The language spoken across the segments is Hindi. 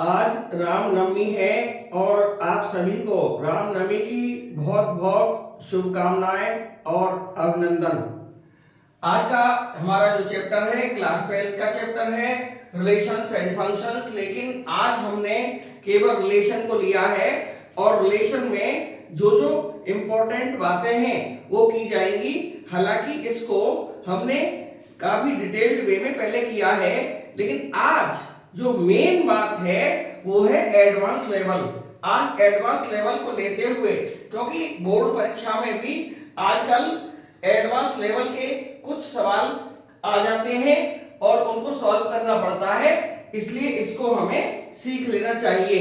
आज रामनवमी है और आप सभी को रामनवमी की बहुत बहुत शुभकामनाएं और अभिनंदन। आज का हमारा जो चैप्टर है क्लास 12 का चैप्टर है रिलेशंस एंड फंक्शंस। लेकिन आज हमने केवल रिलेशन को लिया है और रिलेशन में जो जो इम्पोर्टेंट बातें हैं वो की जाएंगी। हालांकि इसको हमने काफी डिटेल्ड वे में पहले किया है, लेकिन आज जो मेन बात है वो है एडवांस लेवल। आज एडवांस लेवल को लेते हुए, क्योंकि बोर्ड परीक्षा में भी आजकल एडवांस लेवल के कुछ सवाल आ जाते हैं और उनको सॉल्व करना पड़ता है, इसलिए इसको हमें सीख लेना चाहिए।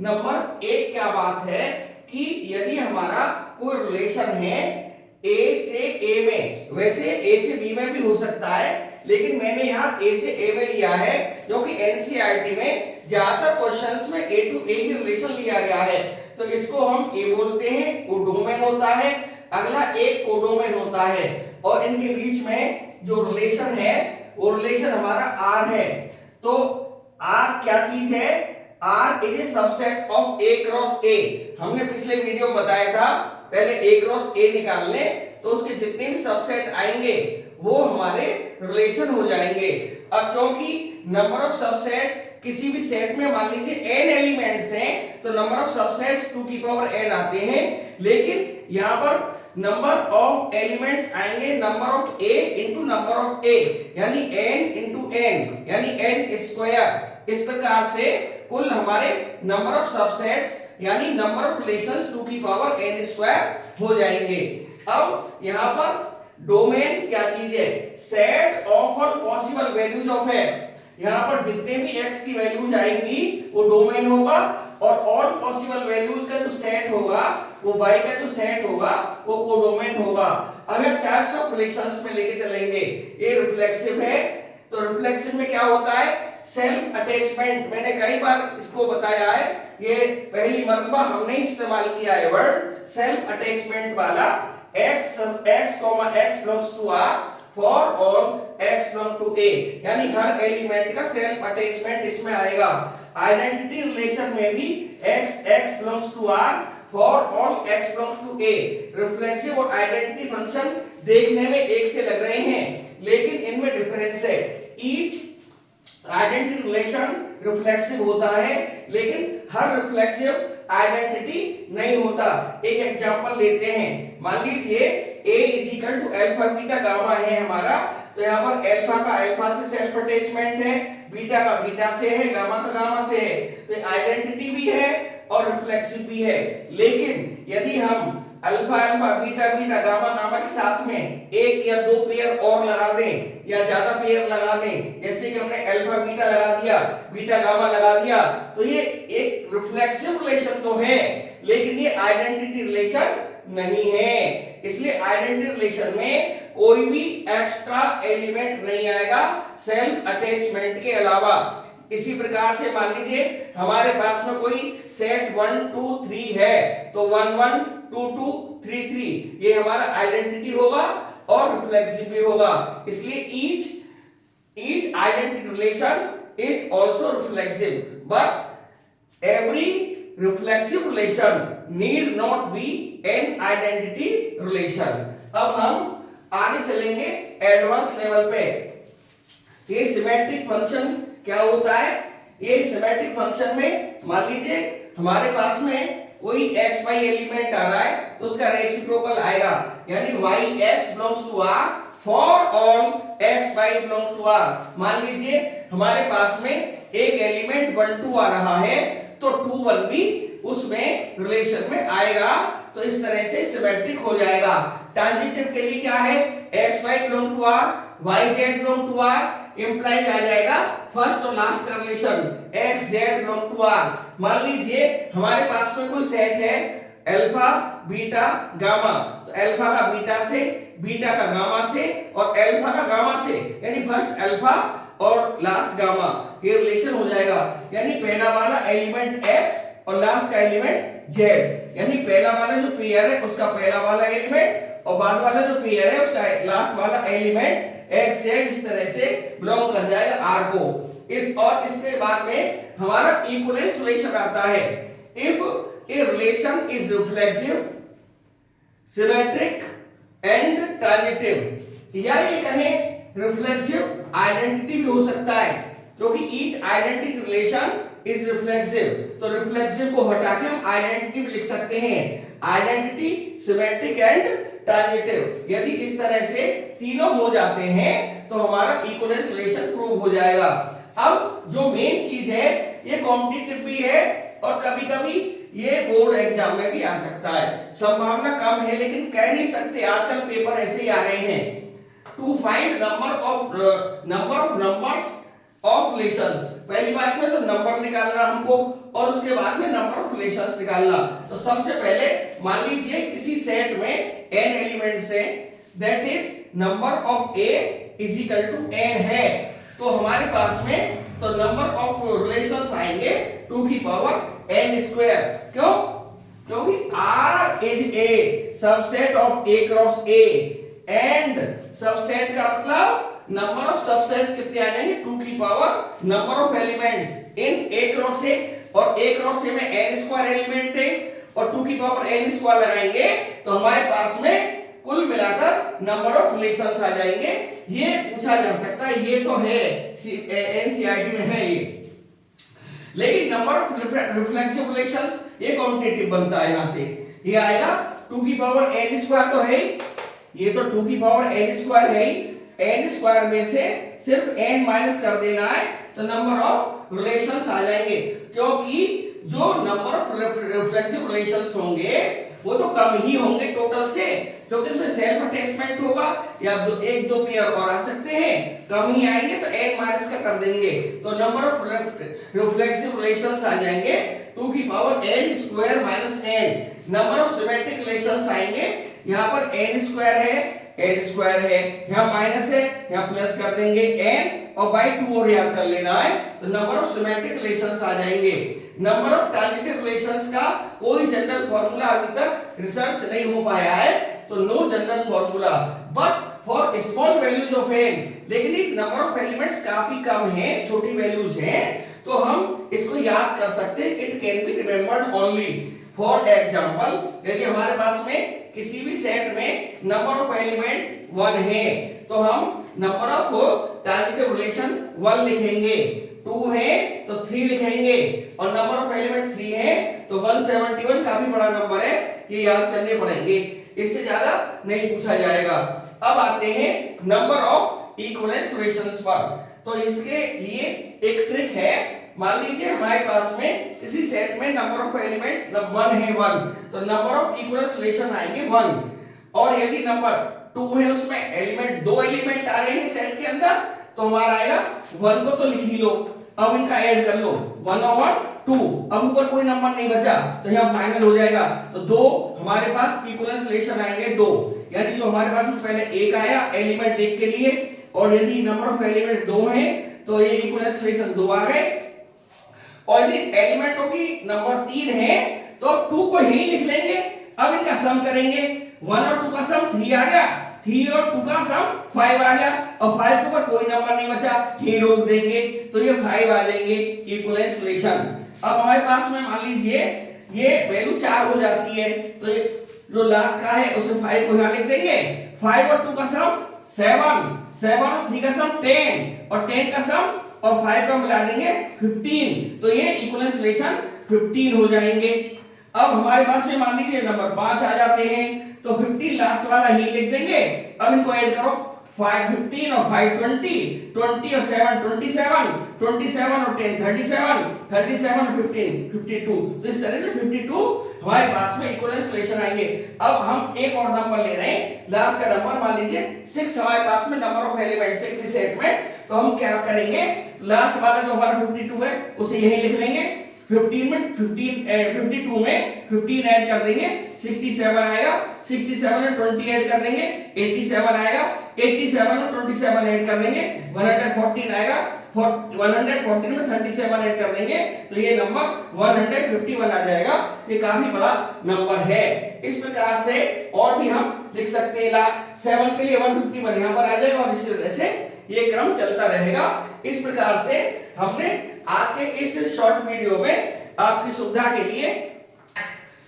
नंबर एक क्या बात है कि यदि हमारा कोई रिलेशन है ए से ए में, वैसे ए से बी में भी हो सकता है, लेकिन मैंने यहाँ ए से ए में लिया है क्योंकि एनसीईआरटी में ज्यादातर क्वेश्चंस में ए टू ए ही रिलेशन लिया गया है। तो इसको हम ए बोलते हैं, वो डोमेन होता है। अगला एक कोडोमेन होता है और इनके बीच में जो रिलेशन है वो रिलेशन हमारा आर है। तो आर क्या चीज है? R is a subset of A cross A. हमने पिछले वीडियो में बताया था पहले ए क्रॉस ए निकालने, तो उसके जितने भी सबसेट आएंगे वो हमारे रिलेशन हो जाएंगे। अब क्योंकि नंबर ऑफ सबसेट्स किसी भी सेट में मान लीजिए n एलिमेंट्स हैं, तो नंबर ऑफ सबसेट्स 2 की पावर n आते हैं, लेकिन यहाँ पर नंबर ऑफ एलिमेंट्स आएंगे number of a into number of a, यानी n इंटू n, यानी n स्क्वायर। इस प्रकार से कुल हमारे नंबर ऑफ सबसेट्स यानी नंबर ऑफ रिलेशंस 2 की पावर n स्क्वायर हो जाएंगे। अब यहाँ पर डोमेन क्या चीज है? Set of all possible values of x। यहाँ पर जितने भी x की वैल्यूज आएंगी वो डोमेन होगा, और ऑल पॉसिबल वैल्यूज का जो सेट होगा वो y का जो सेट होगा वो कोडोमेन होगा। अब एक टाइप्स ऑफ रिलेशंस में लेके चलेंगे। ये रिफ्लेक्सिव है, तो रिफ्लेक्सिव में क्या होता है? Self attachment. मैंने कई बार इसको बताया है, ये पहली मर्तबा हमने इस्तेमाल किया है वर्ड सेल्फ अटैचमेंट वाला। x belongs to r for all x belong to a, यानी हर एलिमेंट का सेल्फ अटैचमेंट इसमें आएगा। आइडेंटिटी रिलेशन में भी x belongs to r for all x belongs to a। Reflexive और आइडेंटिटी फंक्शन देखने में एक से लग रहे हैं, लेकिन इनमें डिफरेंस है। ईच आइडेंटिटी रिलेशन रिफ्लेक्सिव होता है, लेकिन हर रिफ्लेक्सिव आइडेंटिटी नहीं होता। एक एग्जांपल लेते हैं, मान लीजिए a is equal to alpha beta gamma है हमारा, तो यहाँ पर अल्फा का अल्फा से सेल्फ अटैचमेंट है, बीटा का बीटा से है, गामा का गामा से है, तो आइडेंटिटी भी है और रिफ्लेक्सिव भी है। लेकिन यदि हम alpha alpha beta beta gamma gamma के साथ में एक या दो पेयर और लगा दें या ज्यादा पेयर लगा दें, जैसे कि हमने अल्फा बीटा लगा दिया, बीटा गामा लगा दिया, तो ये एक रिफ्लेक्सिव रिलेशन तो है, लेकिन ये आइडेंटिटी रिलेशन नहीं है। इसलिए आइडेंटिटी रिलेशन में कोई भी एक्स्ट्रा एलिमेंट नहीं आएगा सेल्फ अटैचमेंट के अलावा। इसी प्रकार से मान लीजिए हमारे पास में कोई सेट 1 2 3 है, तो 1 1 2 2 3 3 ये हमारा आइडेंटिटी होगा और रिफ्लेक्सिव भी होगा। इसलिए each identity relation is also reflexive, but every reflexive relation need not be an identity relation. अब हम आगे चलेंगे एडवांस लेवल पे। ये सिमेट्रिक फंक्शन क्या होता है? ये सिमेट्रिक फंक्शन में मान लीजिए हमारे पास में कोई x y एलिमेंट आ रहा है, तो उसका रेसिप्रोकल आएगा, यानी yx belongs to r for all x y belongs to r। मान लीजिए हमारे पास में एक एलिमेंट 1 2 आ रहा है, तो 2 1 भी उसमें रिलेशन में आएगा, तो इस तरह से सिमेट्रिक हो जाएगा। ट्रांजिटिव के लिए क्या है? x y belong to r, y z belong to r, implies आ जाएगा फर्स्ट और लास्ट का relation x z belong to r। मान लीजिए हमारे पास में कोई सेट है अल्फा बीटा गामा, तो अल्फा का बीटा से, बीटा का गामा से और अल्फा का गामा से, यानी फर्स्ट अल्फा और लास्ट गामा, ये रिलेशन हो जाएगा। यानी पहला वाला एलिमेंट x और लास्ट का एलिमेंट z, यानी पहला वाला जो पेयर है उसका पहला वाला एलिमेंट और बाद वाला जो पेयर है उसका लास्ट वाला एलिमेंट X Z इस तरह से बिलोंग कर जाएगा R को। इसके बाद में हमारा इक्विवेलेंस रिलेशन आता है। If a relation is reflexive, symmetric and transitive, या ये कहें रिफ्लेक्सिव आइडेंटिटी भी हो सकता है, क्योंकि each identity relation is reflexive, तो रिफ्लेक्सिव को हटा के हम आइडेंटिटी भी लिख सकते हैं, आइडेंटिटी, सिमेट्रिक एंड ट्रांजिटिव। यदि इस तरह से तीनों हो जाते हैं तो हमारा इक्विवेलेंस रिलेशन प्रूव हो जाएगा। अब जो मेन चीज है, ये कॉम्पिटिटिव भी है और कभी कभी ये बोर्ड एग्जाम में भी आ सकता है, संभावना कम है लेकिन कह नहीं सकते, आजकल पेपर ऐसे ही आ रहे हैं। To find number of numbers of relations, पहली बात में तो नंबर निकालना हमको और उसके बाद में नंबर ऑफ रिलेशंस निकालना। तो सबसे पहले मान लीजिए किसी सेट में n एलिमेंट्स है, that is number of a is equal to n है, तो हमारे पास में तो नंबर ऑफ रिलेशंस आएंगे 2 की पावर n स्क्वायर। क्यों? क्योंकि R is a subset of a cross a and subset का मतलब नंबर ऑफ सबसेट्स कितने आ जाएंगे, 2 की power number of elements in a cross a, और a क्रॉस a में n स्क्वायर एलिमेंट है और 2 की पावर n स्क्वायर लगाएंगे तो हमारे पास में कुल मिलाकर नंबर ऑफ रिलेशंस आ जाएंगे। ये पूछा जा सकता है, ये तो है एनसीईआरटी में है ये, लेकिन नंबर ऑफ रिफ्लेक्सिव रिलेशंस ये कॉम्पिटिटिव बनता है। यहां से ये आएगा 2 की पावर n स्क्वायर तो है, ये तो 2 की पावर n स्क्वायर है, n स्क्वायर में से सिर्फ n माइनस कर देना है तो नंबर ऑफ रिलेशंस आ जाएंगे, क्योंकि जो नंबर ऑफ रिफ्लेक्सिव रिलेशंस होंगे वो तो कम ही होंगे टोटल से, क्योंकि इसमें सेल्फ अटैचमेंट होगा या एक दो पेयर और आ सकते हैं, कम ही आएंगे तो n माइनस का कर देंगे तो नंबर ऑफ रिफ्लेक्सिव रिलेशंस आ जाएंगे 2 की power n square minus n। Number of symmetric relations आएंगे, यहाँ पर n स्क्वायर है, यहाँ माइनस है, यहाँ प्लस कर देंगे n और बाई 2 और याद कर लेना है तो नंबर ऑफ सिमेट्रिक रिलेशंस आ जाएंगे। नंबर ऑफ ट्रांजिटिव रिलेशंस का कोई जनरल फॉर्मूला अभी तक रिसर्च नहीं हो पाया है, तो no general formula, but for small values of n, लेकिन एक नंबर ऑफ एलिमेंट्स काफी कम है, छोटी वैल्यूज हैं, तो हम इसको याद कर सकते हैं, it can be remembered only. For example, यदि हमारे पास में किसी भी सेट में नंबर ऑफ एलिमेंट 1 है तो हम नंबर ऑफ ट्रांजिटिव रिलेशन 1 लिखेंगे, 2 है तो 3 लिखेंगे और नंबर ऑफ एलिमेंट 3 है तो 171 काफी बड़ा नंबर है, ये याद करने पड़ेंगे, इससे ज्यादा नहीं पूछा जाएगा। अब आते हैं नंबर ऑफ इक्विवेलेंस रिलेशंस पर। तो इसके लिए एक ट्रिक है, मान लीजिए हमारे पास में किसी सेट में नंबर ऑफ एलिमेंट्स 1 है 1, तो नंबर ऑफ इक्विवेलेंस रिलेशन आएंगे 1, और यदि नंबर 2 है उसमें एलिमेंट 2 एलिमेंट आ रहे हैं सेट के अंदर तो हमारा आएगा 1 को तो लिख ही लो, अब इनका ऐड कर लो 1 और 2, अब ऊपर कोई नंबर नहीं बचा तो यहाँ फाइनल हो जाएगा, तो 2 हमारे पास इक्विवेलेंस रिलेशन आएंगे 2, यानी जो हमारे पास में पहले 1 आया एलिमेंट 1 के लिए, और यदि नंबर ऑफ एलिमेंट्स 2 हैं तो ये इक्विवेलेंस रिलेशन 2 आ गए, और यदि एलिमेंटों की नंबर 3 है तो 2 को यही लिख लेंगे। अब इनका सम करेंगे, 1 और 2 का सम 3 आ गया, 3 और 2 का सम 5 आ गया, और 5 के ऊपर कोई नंबर नहीं बचा, ये रोक देंगे तो ये 5 आ जाएंगे इक्विवेलेंस रिलेशन। अब हमारे पास में मान लीजिए ये वैल्यू 4 हो जाती है, तो ये जो लास्ट का है उसे 5 को यहां लिख देंगे, 5 और 2 का सम 7, 7 और 3 का सम 10, और 10 का सम और 5 का मिला देंगे 15, तो ये इक्विवेलेंस रिलेशन 15 हो जाएंगे। अब हमारे पास में मान लीजिए नंबर 5 आ जाते हैं तो 50 लास्ट वाला ही लिख देंगे, अब इनको ऐड करो, 5 15 और 5 20, 20 और 7 27, 27 और 10 37, 37 और 15 52, तो इस तरह से 52 हमारे पास में इक्विवेलेंस रिलेशन आएंगे। अब हम एक और नंबर ले रहे हैं, लास्ट का नंबर मान लीजिए 6 हमारे पास में नंबर ऑफ एलिमेंट 6 इस सेट में, तो हम क्या करेंगे, लास्ट वाला जो हमारा 52 है उसे यही लिख लेंगे, 52 में 15 ऐड कर देंगे, 67 आएगा, 67 में 20 ऐड कर देंगे, 87 आएगा, 87 में 27 ऐड कर देंगे, 114 आएगा, 114 में 37 ऐड कर देंगे, तो ये नंबर 151 आ जाएगा। ये काफी बड़ा नंबर है। इस प्रकार से और भी हम लिख सकते हैं। 7 के लिए 151 यहाँ पर आ जाएगा और इसी तरह से ये क्रम चलता रहेगा। इस प्रकार से हमने आज के इस शॉर्ट वीडियो में आपकी सुविधा के लिए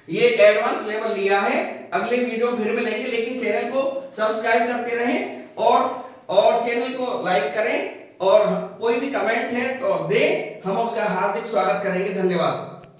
ये एडवांस लेवल लिया है। अगले वीडियो फिर मिलेंगे, लेकिन चैनल को सब्सक्राइब करते रहें और चैनल को लाइक करें और कोई भी कमेंट है तो दें, हम उसका हार्दिक स्वागत करेंगे। धन्यवाद।